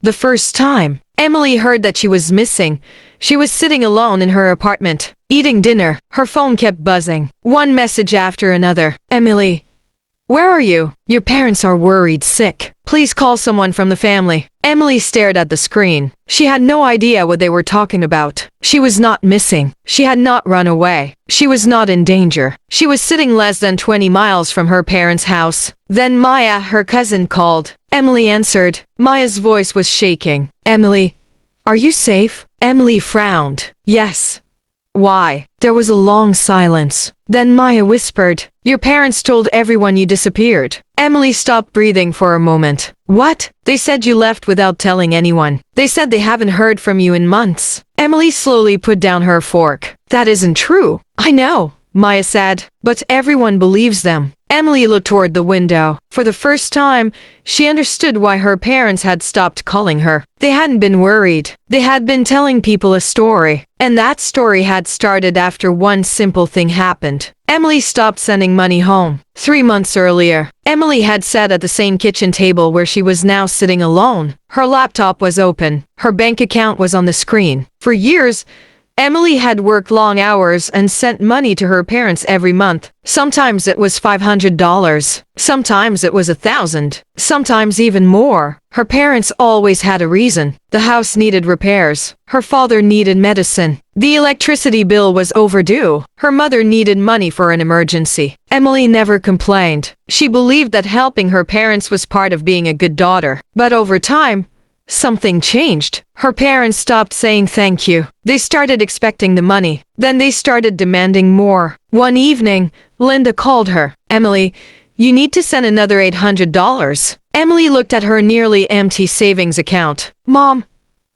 The first time Emily heard that she was missing, she was sitting alone in her apartment, eating dinner. Her phone kept buzzing. One message after another. Emily, where are you? Your parents are worried sick. Please call someone from the family. Emily stared at the screen. She had no idea what they were talking about. She was not missing. She had not run away. She was not in danger. She was sitting less than 20 miles from her parents' house. Then Maya, her cousin, called. Emily answered. Maya's voice was shaking. Emily, are you safe? Emily frowned. Yes. Why? There was a long silence. Then Maya whispered, your parents told everyone you disappeared. Emily stopped breathing for a moment. What? They said you left without telling anyone. They said they haven't heard from you in months. Emily slowly put down her fork. That isn't true. I know, Maya said, but everyone believes them. Emily looked toward the window. For the first time, she understood why her parents had stopped calling her. They hadn't been worried. They had been telling people a story. And that story had started after one simple thing happened. Emily stopped sending money home. 3 months earlier, Emily had sat at the same kitchen table where she was now sitting alone. Her laptop was open. Her bank account was on the screen. For years, Emily had worked long hours and sent money to her parents every month. Sometimes it was $500. Sometimes it was $1,000. Sometimes even more. Her parents always had a reason. The house needed repairs. Her father needed medicine. The electricity bill was overdue. Her mother needed money for an emergency. Emily never complained. She believed that helping her parents was part of being a good daughter. But over time, something changed. Her parents stopped saying thank you. They started expecting the money. Then they started demanding more. One evening, Linda called her. Emily, you need to send another $800. Emily looked at her nearly empty savings account. Mom,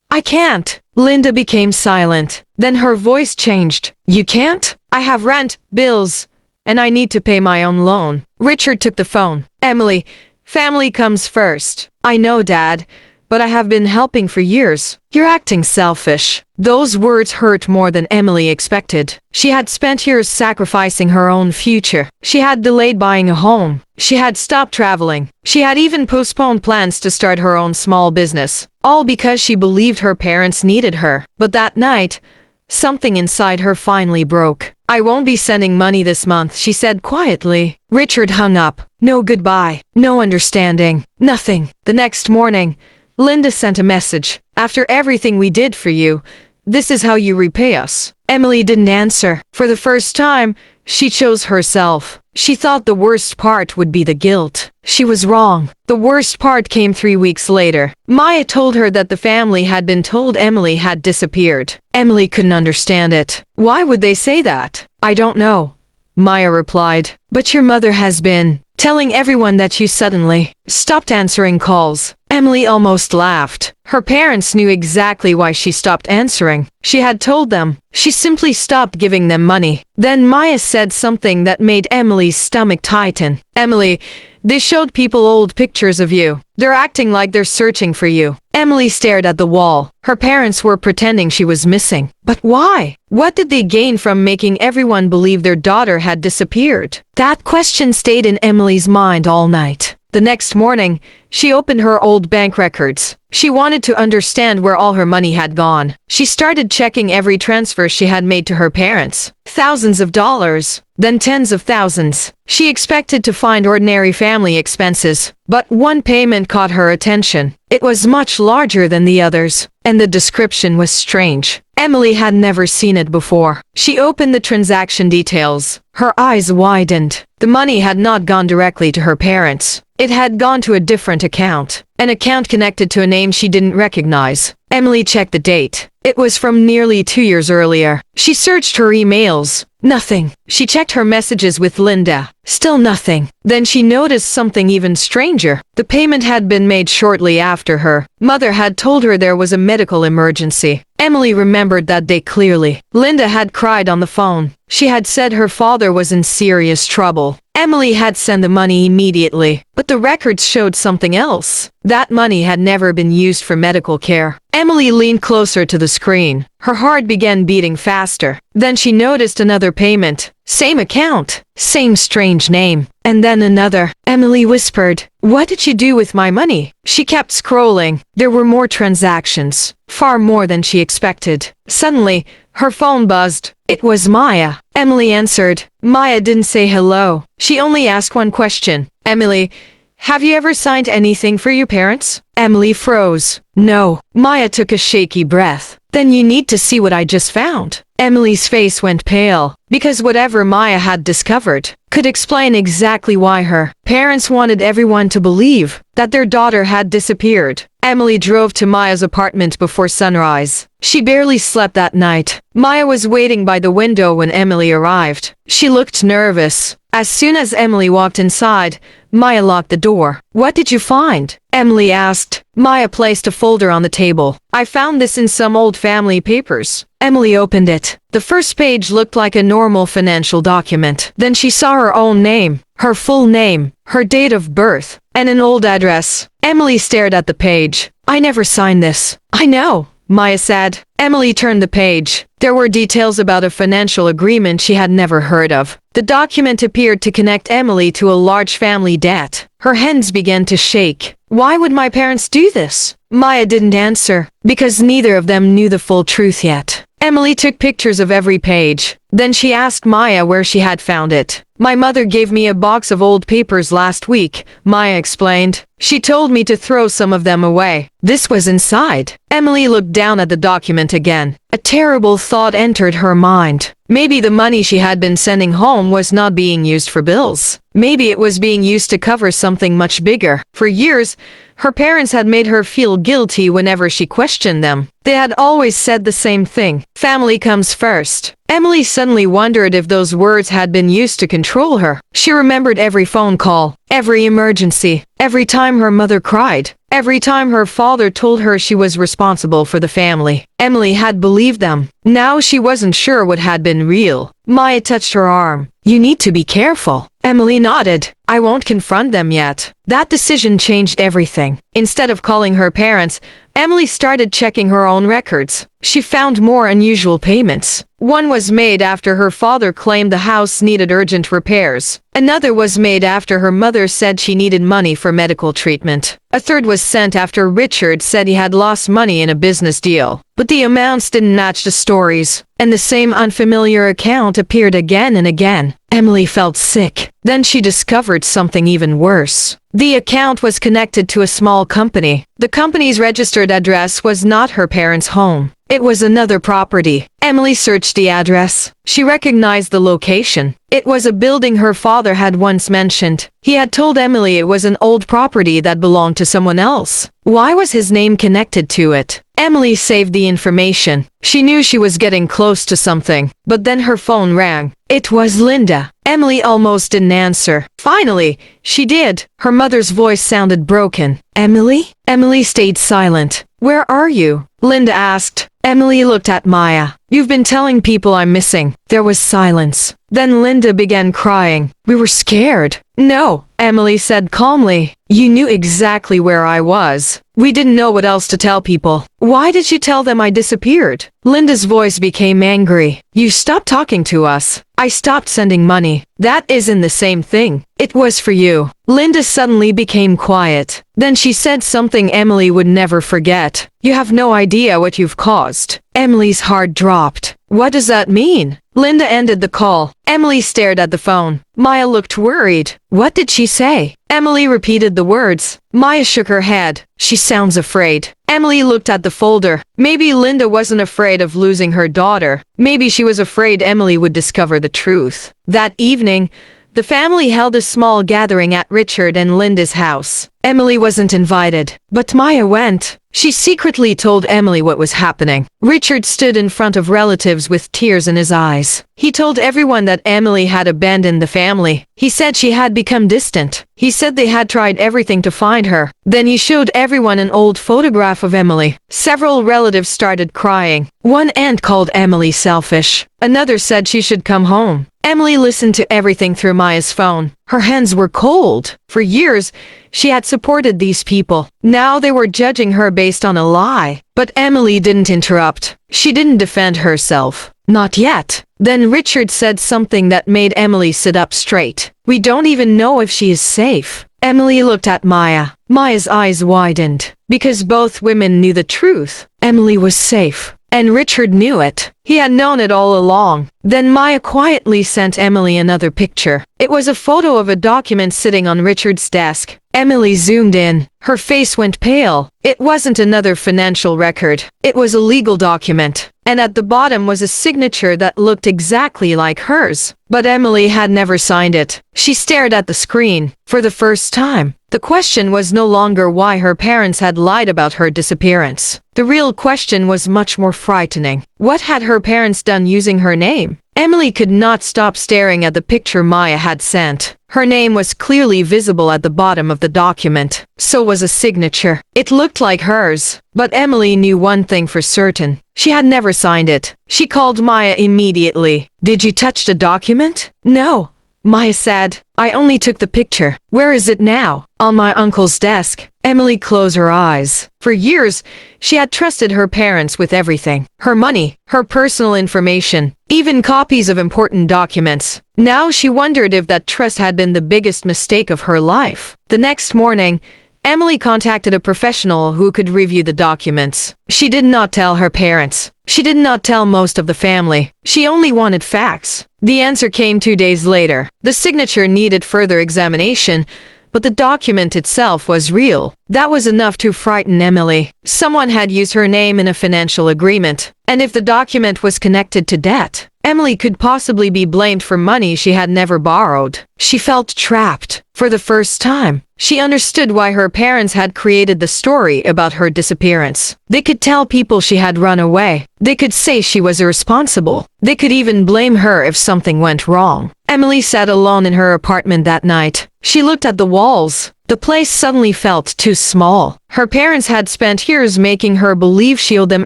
I can't. Linda became silent. Then her voice changed. You can't? I have rent, bills, and I need to pay my own loan. Richard took the phone. Emily, family comes first. I know, Dad, but I have been helping for years. You're acting selfish. Those words hurt more than Emily expected. She had spent years sacrificing her own future. She had delayed buying a home. She had stopped traveling. She had even postponed plans to start her own small business. All because she believed her parents needed her. But that night, something inside her finally broke. I won't be sending money this month, she said quietly. Richard hung up. No goodbye. No understanding. Nothing. The next morning, Linda sent a message. After everything we did for you, this is how you repay us. Emily didn't answer. For the first time, she chose herself. She thought the worst part would be the guilt. She was wrong. The worst part came 3 weeks later. Maya told her that the family had been told Emily had disappeared. Emily couldn't understand it. Why would they say that? I don't know, Maya replied. But your mother has been telling everyone that you suddenly stopped answering calls. Emily almost laughed. Her parents knew exactly why she stopped answering. She had told them. She simply stopped giving them money. Then Maya said something that made Emily's stomach tighten. Emily, they showed people old pictures of you. They're acting like they're searching for you. Emily stared at the wall. Her parents were pretending she was missing. But why? What did they gain from making everyone believe their daughter had disappeared? That question stayed in Emily's mind all night. The next morning, she opened her old bank records. She wanted to understand where all her money had gone. She started checking every transfer she had made to her parents. Thousands of dollars, then tens of thousands. She expected to find ordinary family expenses, but one payment caught her attention. It was much larger than the others, and the description was strange. Emily had never seen it before. She opened the transaction details. Her eyes widened. The money had not gone directly to her parents. It had gone to a different account. An account connected to a name she didn't recognize. Emily checked the date. It was from nearly 2 years earlier. She searched her emails. Nothing. She checked her messages with Linda. Still nothing. Then she noticed something even stranger. The payment had been made shortly after her mother had told her there was a medical emergency. Emily remembered that day clearly. Linda had cried on the phone. She had said her father was in serious trouble. Emily had sent the money immediately, but the records showed something else. That money had never been used for medical care. Emily leaned closer to the screen. Her heart began beating faster. Then she noticed another payment. Same account. Same strange name. And then another. Emily whispered, "What did you do with my money?" She kept scrolling. There were more transactions. Far more than she expected. Suddenly, her phone buzzed. It was Maya. Emily answered. Maya didn't say hello. She only asked one question. "Emily, have you ever signed anything for your parents?" Emily froze. "No." Maya took a shaky breath. "Then you need to see what I just found." Emily's face went pale, because whatever Maya had discovered could explain exactly why her parents wanted everyone to believe that their daughter had disappeared. Emily drove to Maya's apartment before sunrise. She barely slept that night. Maya was waiting by the window when Emily arrived. She looked nervous. As soon as Emily walked inside, Maya locked the door. "What did you find?" Emily asked. Maya placed a folder on the table. "I found this in some old family papers." Emily opened it. The first page looked like a normal financial document. Then she saw her own name, her full name, her date of birth, and an old address. Emily stared at the page. "I never signed this." "I know," Maya said. Emily turned the page. There were details about a financial agreement she had never heard of. The document appeared to connect Emily to a large family debt. Her hands began to shake. Why would my parents do this? Maya didn't answer, because neither of them knew the full truth yet. Emily took pictures of every page. Then she asked Maya where she had found it. "My mother gave me a box of old papers last week," Maya explained. "She told me to throw some of them away. This was inside." Emily looked down at the document again. A terrible thought entered her mind. Maybe the money she had been sending home was not being used for bills. Maybe it was being used to cover something much bigger. For years, her parents had made her feel guilty whenever she questioned them. They had always said the same thing. Family comes first. Emily suddenly wondered if those words had been used to control her. She remembered every phone call, every emergency, every time her mother cried, every time her father told her she was responsible for the family. Emily had believed them. Now she wasn't sure what had been real. Maya touched her arm. "You need to be careful." Emily nodded. "I won't confront them yet." That decision changed everything. Instead of calling her parents, Emily started checking her own records. She found more unusual payments. One was made after her father claimed the house needed urgent repairs. Another was made after her mother said she needed money for medical treatment. A third was sent after Richard said he had lost money in a business deal. But the amounts didn't match the stories, and the same unfamiliar account appeared again and again. Emily felt sick. Then she discovered something even worse. The account was connected to a small company. The company's registered address was not her parents' home. It was another property. Emily searched the address. She recognized the location. It was a building her father had once mentioned. He had told Emily it was an old property that belonged to someone else. Why was his name connected to it? Emily saved the information. She knew she was getting close to something. But then her phone rang. It was Linda. Emily almost didn't answer. Finally, she did. Her mother's voice sounded broken. "Emily?" Emily stayed silent. "Where are you?" Linda asked. Emily looked at Maya. "You've been telling people I'm missing." There was silence. Then Linda began crying. "We were scared." "No," Emily said calmly. "You knew exactly where I was. We didn't know what else to tell people." "Why did you tell them I disappeared?" Linda's voice became angry. "You stopped talking to us. I stopped sending money. That isn't the same thing. It was for you." Linda suddenly became quiet. Then she said something Emily would never forget. "You have no idea what you've caused." Emily's heart dropped. "What does that mean?" Linda ended the call. Emily stared at the phone. Maya looked worried. "What did she say?" Emily repeated the words. Maya shook her head. "She sounds afraid." Emily looked at the folder. Maybe Linda wasn't afraid of losing her daughter. Maybe she was afraid Emily would discover the truth. That evening, the family held a small gathering at Richard and Linda's house. Emily wasn't invited, but Maya went. She secretly told Emily what was happening. Richard stood in front of relatives with tears in his eyes. He told everyone that Emily had abandoned the family. He said she had become distant. He said they had tried everything to find her. Then he showed everyone an old photograph of Emily. Several relatives started crying. One aunt called Emily selfish. Another said she should come home. Emily listened to everything through Maya's phone. Her hands were cold. For years, she had supported these people. Now they were judging her based on a lie. But Emily didn't interrupt. She didn't defend herself. Not yet. Then Richard said something that made Emily sit up straight. "We don't even know if she is safe." Emily looked at Maya. Maya's eyes widened. Because both women knew the truth. Emily was safe. And Richard knew it. He had known it all along. Then Maya quietly sent Emily another picture. It was a photo of a document sitting on Richard's desk. Emily zoomed in. Her face went pale. It wasn't another financial record. It was a legal document. And at the bottom was a signature that looked exactly like hers. But Emily had never signed it. She stared at the screen. For the first time, the question was no longer why her parents had lied about her disappearance. The real question was much more frightening. What had her parents done using her name? Emily could not stop staring at the picture Maya had sent. Her name was clearly visible at the bottom of the document. So was a signature. It looked like hers. But Emily knew one thing for certain. She had never signed it. She called Maya immediately. "Did you touch the document?" "No," Maya said. "I only took the picture." "Where is it now?" "On my uncle's desk." Emily closed her eyes. For years, she had trusted her parents with everything. Her money, her personal information, even copies of important documents. Now she wondered if that trust had been the biggest mistake of her life. The next morning, Emily contacted a professional who could review the documents. She did not tell her parents. She did not tell most of the family. She only wanted facts. The answer came 2 days later. The signature needed further examination, but the document itself was real. That was enough to frighten Emily. Someone had used her name in a financial agreement. And if the document was connected to debt, Emily could possibly be blamed for money she had never borrowed. She felt trapped. For the first time, she understood why her parents had created the story about her disappearance. They could tell people she had run away. They could say she was irresponsible. They could even blame her if something went wrong. Emily sat alone in her apartment that night. She looked at the walls. The place suddenly felt too small. Her parents had spent years making her believe she owed them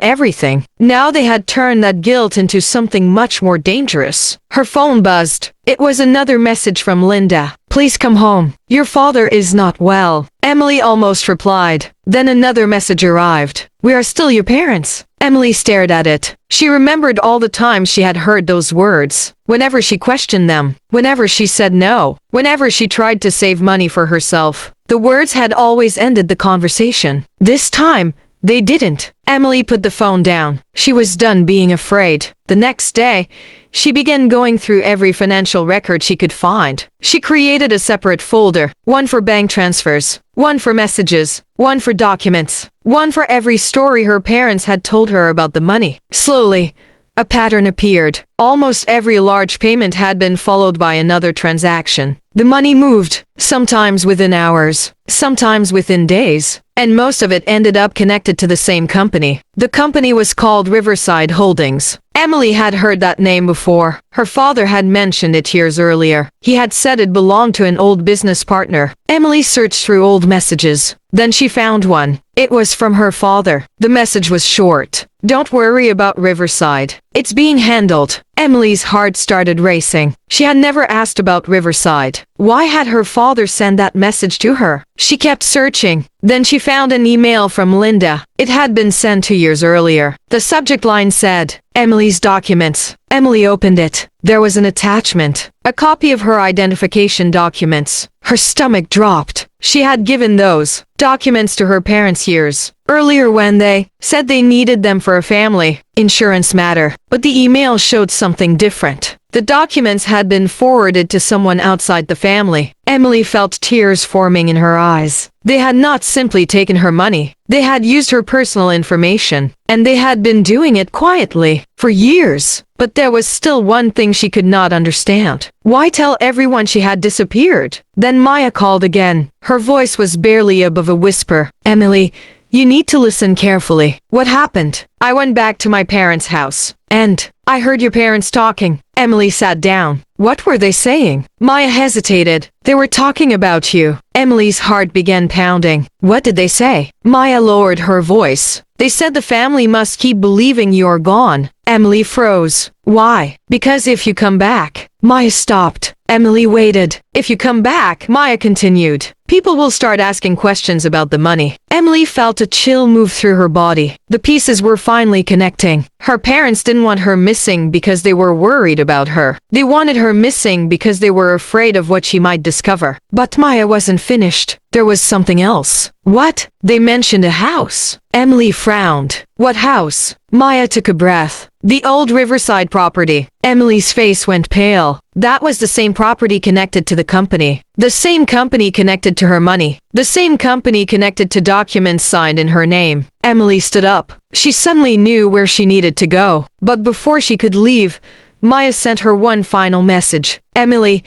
everything. Now they had turned that guilt into something much more dangerous. Her phone buzzed. It was another message from Linda. "Please come home. Your father is not well." Emily almost replied. Then another message arrived. "We are still your parents." Emily stared at it. She remembered all the times she had heard those words. Whenever she questioned them. Whenever she said no. Whenever she tried to save money for herself. The words had always ended the conversation. This time, they didn't. Emily put the phone down. She was done being afraid. The next day, she began going through every financial record she could find. She created a separate folder, one for bank transfers, one for messages, one for documents, one for every story her parents had told her about the money. Slowly, a pattern appeared. Almost every large payment had been followed by another transaction. The money moved, sometimes within hours, sometimes within days, and most of it ended up connected to the same company. The company was called Riverside Holdings. Emily had heard that name before. Her father had mentioned it years earlier. He had said it belonged to an old business partner. Emily searched through old messages. Then she found one. It was from her father. The message was short. "Don't worry about Riverside. It's being handled." Emily's heart started racing. She had never asked about Riverside. Why had her father sent that message to her? She kept searching. Then she found an email from Linda. It had been sent 2 years earlier. The subject line said, "Emily's documents." Emily opened it. There was an attachment. A copy of her identification documents. Her stomach dropped. She had given those documents to her parents years earlier when they said they needed them for a family insurance matter. But the email showed something different. The documents had been forwarded to someone outside the family. Emily felt tears forming in her eyes. They had not simply taken her money. They had used her personal information. And they had been doing it quietly for years. But there was still one thing she could not understand. Why tell everyone she had disappeared? Then Maya called again. Her voice was barely above a whisper. "Emily, you need to listen carefully. What happened?" "I went back to my parents' house. And I heard your parents talking." Emily sat down. "What were they saying?" Maya hesitated. "They were talking about you." Emily's heart began pounding. "What did they say?" Maya lowered her voice. "They said the family must keep believing you're gone." Emily froze. "Why?" "Because if you come back." Maya stopped. Emily waited. If you come back, Maya continued, people will start asking questions about the money. Emily felt a chill move through her body. The pieces were finally connecting. Her parents didn't want her missing because they were worried about her. They wanted her missing because they were afraid of what she might discover. But Maya wasn't finished. There was something else. What? They mentioned a house. Emily frowned. What house? Maya took a breath. The old Riverside property. Emily's face went pale. That was the same property connected to the company. The same company connected to her money. The same company connected to documents signed in her name. Emily stood up. She suddenly knew where she needed to go. But before she could leave, Maya sent her one final message. Emily,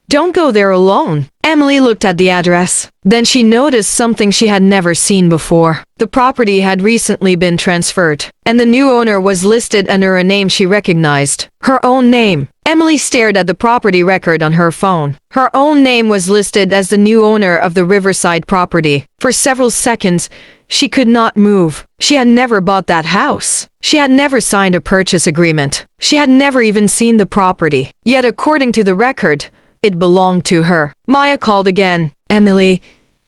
don't go there alone. Emily looked at the address. Then she noticed something she had never seen before. The property had recently been transferred, and the new owner was listed under a name she recognized. Her own name. Emily stared at the property record on her phone. Her own name was listed as the new owner of the Riverside property. For several seconds, she could not move. She had never bought that house. She had never signed a purchase agreement. She had never even seen the property. Yet according to the record, it belonged to her. Maya called again. Emily,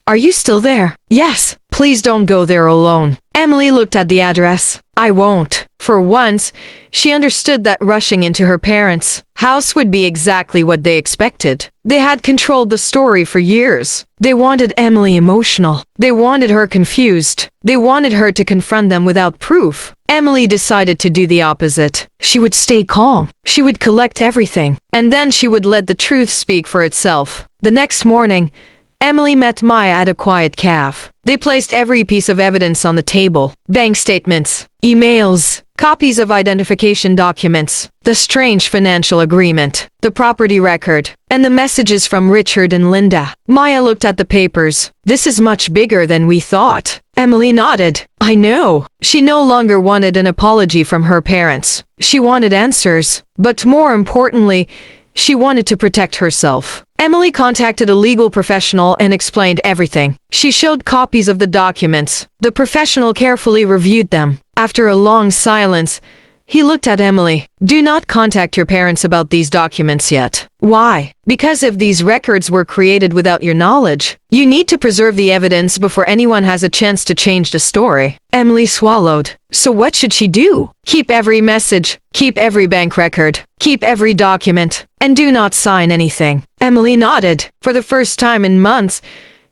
are you still there? Yes. Please don't go there alone. Emily looked at the address. I won't. For once, she understood that rushing into her parents' house would be exactly what they expected. They had controlled the story for years. They wanted Emily emotional. They wanted her confused. They wanted her to confront them without proof. Emily decided to do the opposite. She would stay calm. She would collect everything. And then she would let the truth speak for itself. The next morning, Emily met Maya at a quiet cafe. They placed every piece of evidence on the table. Bank statements, emails, copies of identification documents, the strange financial agreement, the property record, and the messages from Richard and Linda. Maya looked at the papers. This is much bigger than we thought. Emily nodded. I know. She no longer wanted an apology from her parents. She wanted answers. But more importantly, she wanted to protect herself. Emily contacted a legal professional and explained everything. She showed copies of the documents. The professional carefully reviewed them. After a long silence, he looked at Emily. Do not contact your parents about these documents yet. Why? Because if these records were created without your knowledge, you need to preserve the evidence before anyone has a chance to change the story. Emily swallowed. So what should she do? Keep every message, keep every bank record, keep every document, and do not sign anything. Emily nodded. For the first time in months,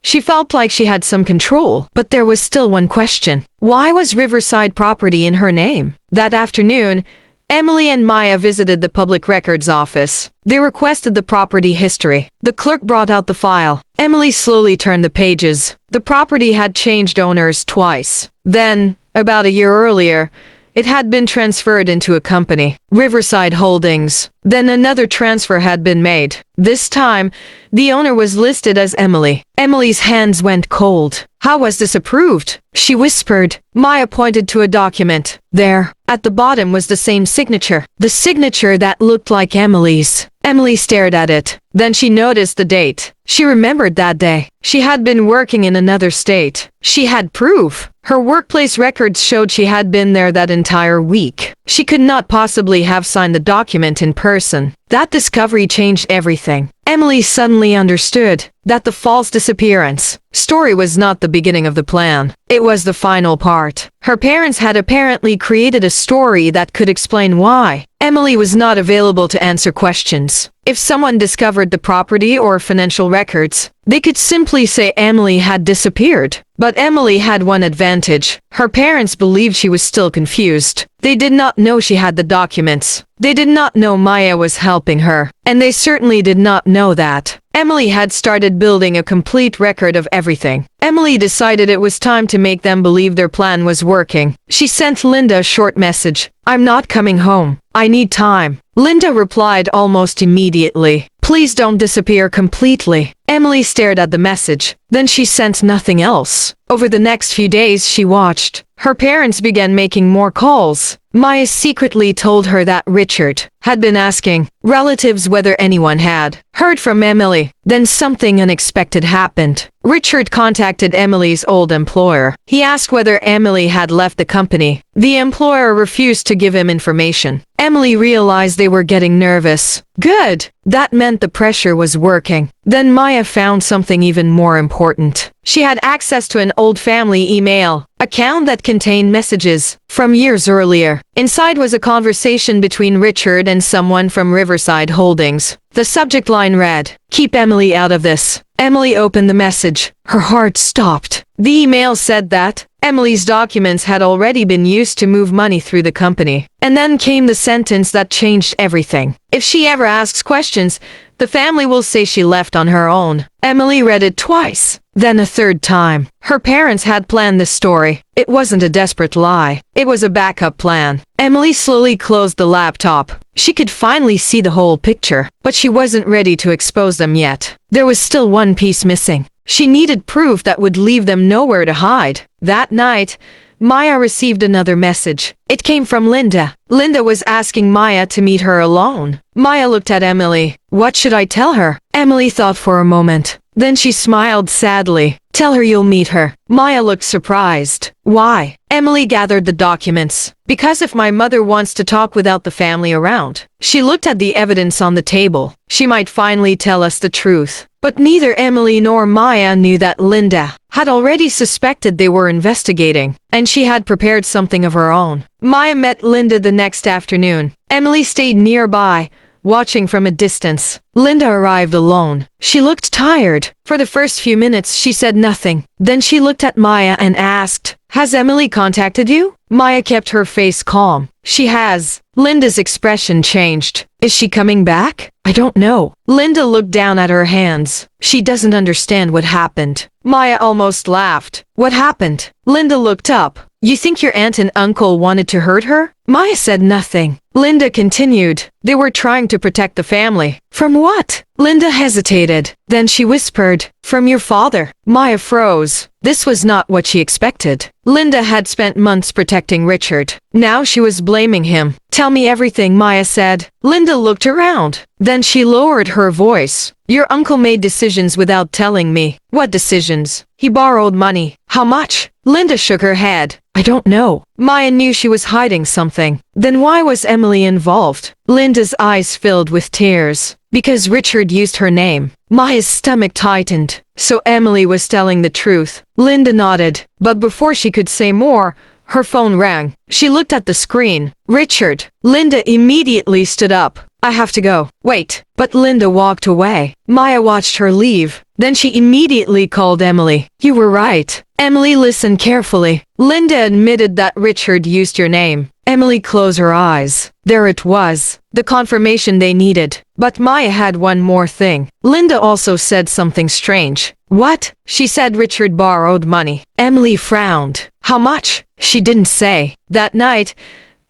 she felt like she had some control, but there was still one question. Why was Riverside property in her name? That afternoon, Emily and Maya visited the public records office. They requested the property history. The clerk brought out the file. Emily slowly turned the pages. The property had changed owners twice. Then, about a year earlier, it had been transferred into a company, Riverside Holdings. Then another transfer had been made. This time, the owner was listed as Emily. Emily's hands went cold. How was this approved? She whispered. Maya pointed to a document. There, at the bottom was the same signature. The signature that looked like Emily's. Emily stared at it. Then she noticed the date. She remembered that day. She had been working in another state. She had proof. Her workplace records showed she had been there that entire week. She could not possibly have signed the document in person. That discovery changed everything. Emily suddenly understood that the false disappearance story was not the beginning of the plan. It was the final part. Her parents had apparently created a story that could explain why Emily was not available to answer questions. If someone discovered the property or financial records, they could simply say Emily had disappeared. But Emily had one advantage. Her parents believed she was still confused. They did not know she had the documents. They did not know Maya was helping her. And they certainly did not know that Emily had started building a complete record of everything. Emily decided it was time to make them believe their plan was working. She sent Linda a short message. I'm not coming home. I need time. Linda replied almost immediately. Please don't disappear completely. Emily stared at the message. Then she sent nothing else. Over the next few days she watched. Her parents began making more calls. Maya secretly told her that Richard had been asking relatives whether anyone had heard from Emily. Then something unexpected happened. Richard contacted Emily's old employer. He asked whether Emily had left the company. The employer refused to give him information. Emily realized they were getting nervous. Good. That meant the pressure was working. Then Maya found something even more important. She had access to an old family email account that contained messages from years earlier. Inside was a conversation between Richard and someone from Riverside Holdings. The subject line read, "Keep Emily out of this." Emily opened the message. Her heart stopped. The email said that Emily's documents had already been used to move money through the company. And then came the sentence that changed everything. If she ever asks questions, the family will say she left on her own. Emily read it twice, then a third time. Her parents had planned this story. It wasn't a desperate lie. It was a backup plan. Emily slowly closed the laptop. She could finally see the whole picture, but she wasn't ready to expose them yet. There was still one piece missing. She needed proof that would leave them nowhere to hide. That night, Maya received another message. It came from Linda. Linda was asking Maya to meet her alone. Maya looked at Emily. What should I tell her? Emily thought for a moment. Then she smiled sadly. Tell her you'll meet her. Maya looked surprised. Why? Emily gathered the documents. Because if my mother wants to talk without the family around. She looked at the evidence on the table. She might finally tell us the truth. But neither Emily nor Maya knew that Linda had already suspected they were investigating, and she had prepared something of her own. Maya met Linda the next afternoon. Emily stayed nearby, watching from a distance. Linda arrived alone. She looked tired. For the first few minutes, she said nothing. Then she looked at Maya and asked, "Has Emily contacted you?" Maya kept her face calm. "She has." Linda's expression changed. "Is she coming back?" "I don't know." Linda looked down at her hands. She doesn't understand what happened. Maya almost laughed. "What happened?" Linda looked up. "You think your aunt and uncle wanted to hurt her?" Maya said nothing. Linda continued. "They were trying to protect the family." "From what?" Linda hesitated. Then she whispered, "From your father." Maya froze. This was not what she expected. Linda had spent months protecting Richard. Now she was blaming him. "Tell me everything," Maya said. Linda looked around. Then she lowered her voice. "Your uncle made decisions without telling me." "What decisions?" "He borrowed money." "How much?" Linda shook her head. "I don't know." Maya knew she was hiding something. Then why was Emily involved? Linda's eyes filled with tears. Because Richard used her name. Maya's stomach tightened. So Emily was telling the truth. Linda nodded. But before she could say more, her phone rang. She looked at the screen. "Richard." Linda immediately stood up. "I have to go." "Wait." But Linda walked away. Maya watched her leave. Then she immediately called Emily. "You were right." Emily listened carefully. "Linda admitted that Richard used your name." Emily closed her eyes. There it was. The confirmation they needed. But Maya had one more thing. Linda also said something strange. "What?" She said Richard borrowed money. Emily frowned. "How much?" She didn't say. That night,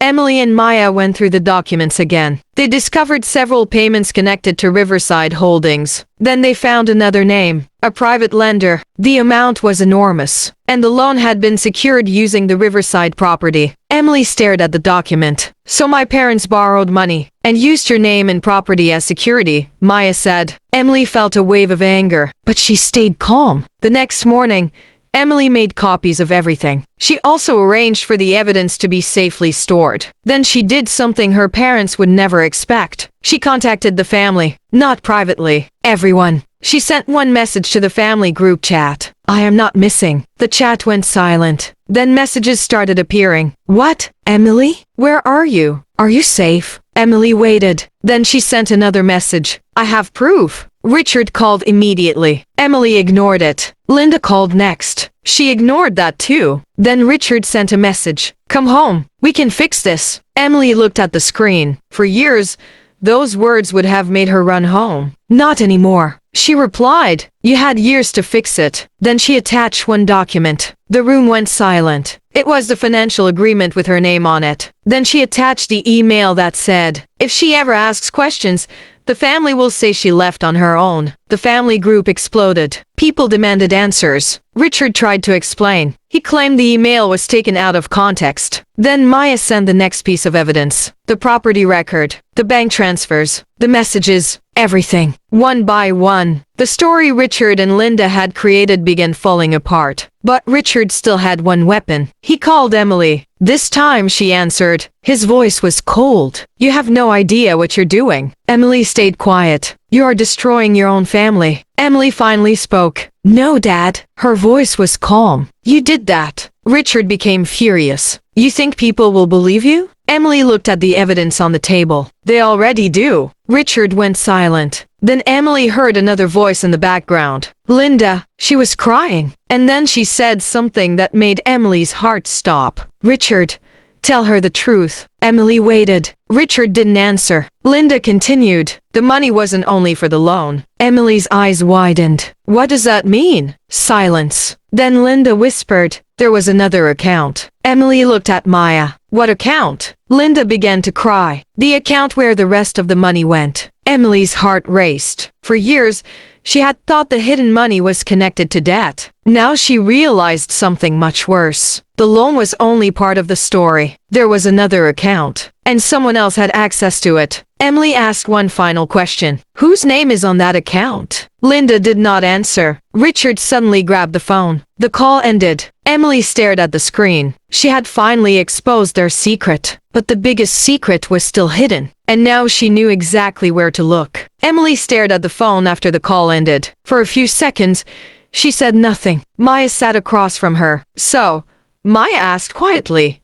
Emily and Maya went through the documents again. They discovered several payments connected to Riverside Holdings. Then they found another name, a private lender. The amount was enormous, and the loan had been secured using the Riverside property. Emily stared at the document. "So my parents borrowed money and used your name and property as security," Maya said. Emily felt a wave of anger, but she stayed calm. The next morning, Emily made copies of everything. She also arranged for the evidence to be safely stored. Then she did something her parents would never expect. She contacted the family, not privately, everyone. She sent one message to the family group chat. "I am not missing." The chat went silent. Then messages started appearing. "What? Emily? Where are you? Are you safe?" Emily waited. Then she sent another message. "I have proof." Richard called immediately. Emily ignored it. Linda called next. She ignored that too. Then Richard sent a message. "Come home. We can fix this." Emily looked at the screen. For years, those words would have made her run home. Not anymore. She replied, "You had years to fix it." Then she attached one document. The room went silent. It was the financial agreement with her name on it. Then she attached the email that said, "If she ever asks questions, the family will say she left on her own." The family group exploded. People demanded answers. Richard tried to explain. He claimed the email was taken out of context. Then Maya sent the next piece of evidence. The property record, the bank transfers, the messages, everything. One by one, the story Richard and Linda had created began falling apart. But Richard still had one weapon. He called Emily. This time she answered. His voice was cold. "You have no idea what you're doing." Emily stayed quiet. "You are destroying your own family." Emily finally spoke. "No, Dad." Her voice was calm. "You did that." Richard became furious. "You think people will believe you?" Emily looked at the evidence on the table. "They already do." Richard went silent. Then Emily heard another voice in the background. "Linda." She was crying. And then she said something that made Emily's heart stop. "Richard, tell her the truth." Emily waited. Richard didn't answer. Linda continued. "The money wasn't only for the loan." Emily's eyes widened. "What does that mean?" Silence. Then Linda whispered, "There was another account." Emily looked at Maya. "What account?" Linda began to cry. "The account where the rest of the money went." Emily's heart raced. For years, she had thought the hidden money was connected to debt. Now she realized something much worse. The loan was only part of the story. There was another account, and someone else had access to it. Emily asked one final question. "Whose name is on that account?" Linda did not answer. Richard suddenly grabbed the phone. The call ended. Emily stared at the screen. She had finally exposed their secret. But the biggest secret was still hidden. And now she knew exactly where to look. Emily stared at the phone after the call ended. For a few seconds, she said nothing. Maya sat across from her. "So," Maya asked quietly,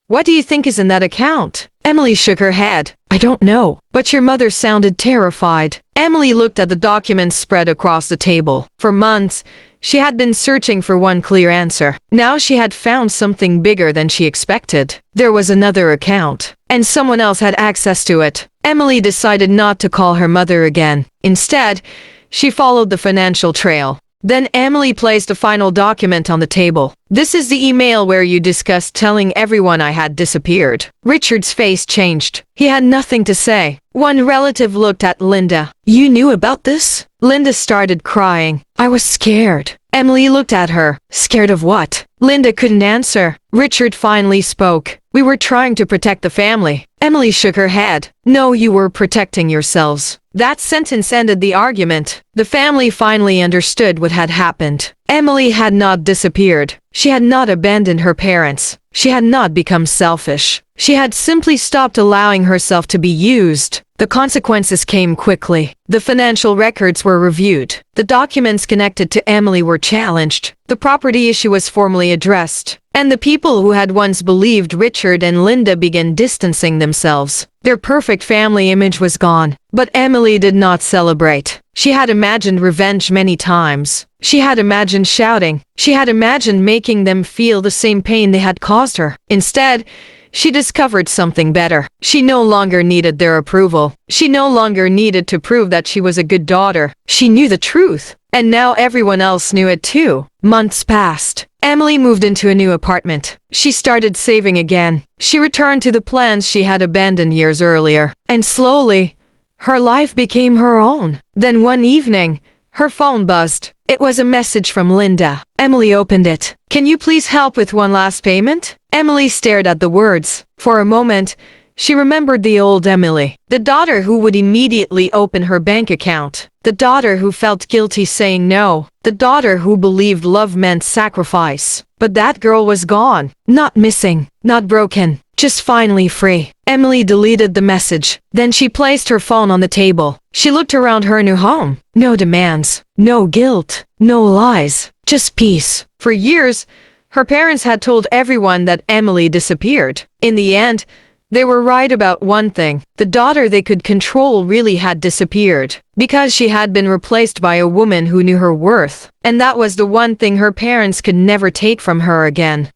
"what do you think is in that account?" Emily shook her head. "I don't know." "But your mother sounded terrified." Emily looked at the documents spread across the table. For months, she had been searching for one clear answer. Now she had found something bigger than she expected. There was another account, and someone else had access to it. Emily decided not to call her mother again. Instead, she followed the financial trail. Then Emily placed a final document on the table. "This is the email where you discussed telling everyone I had disappeared." Richard's face changed. He had nothing to say. One relative looked at Linda. "You knew about this?" Linda started crying. "I was scared." Emily looked at her. "Scared of what?" Linda couldn't answer. Richard finally spoke. "We were trying to protect the family." Emily shook her head. "No, you were protecting yourselves." That sentence ended the argument. The family finally understood what had happened. Emily had not disappeared. She had not abandoned her parents. She had not become selfish. She had simply stopped allowing herself to be used. The consequences came quickly. The financial records were reviewed. The documents connected to Emily were challenged. The property issue was formally addressed. And the people who had once believed Richard and Linda began distancing themselves. Their perfect family image was gone. But Emily did not celebrate. She had imagined revenge many times. She had imagined shouting. She had imagined making them feel the same pain they had caused her. Instead, she discovered something better. She no longer needed their approval. She no longer needed to prove that she was a good daughter. She knew the truth. And now everyone else knew it too. Months passed. Emily moved into a new apartment. She started saving again. She returned to the plans she had abandoned years earlier. And slowly, her life became her own. Then one evening, her phone buzzed. It was a message from Linda. Emily opened it. "Can you please help with one last payment?" Emily stared at the words. For a moment, she remembered the old Emily. The daughter who would immediately open her bank account. The daughter who felt guilty saying no. The daughter who believed love meant sacrifice. But that girl was gone. Not missing. Not broken. Just finally free. Emily deleted the message. Then she placed her phone on the table. She looked around her new home. No demands. No guilt. No lies. Just peace. For years, her parents had told everyone that Emily disappeared. In the end, they were right about one thing. The daughter they could control really had disappeared. Because she had been replaced by a woman who knew her worth. And that was the one thing her parents could never take from her again.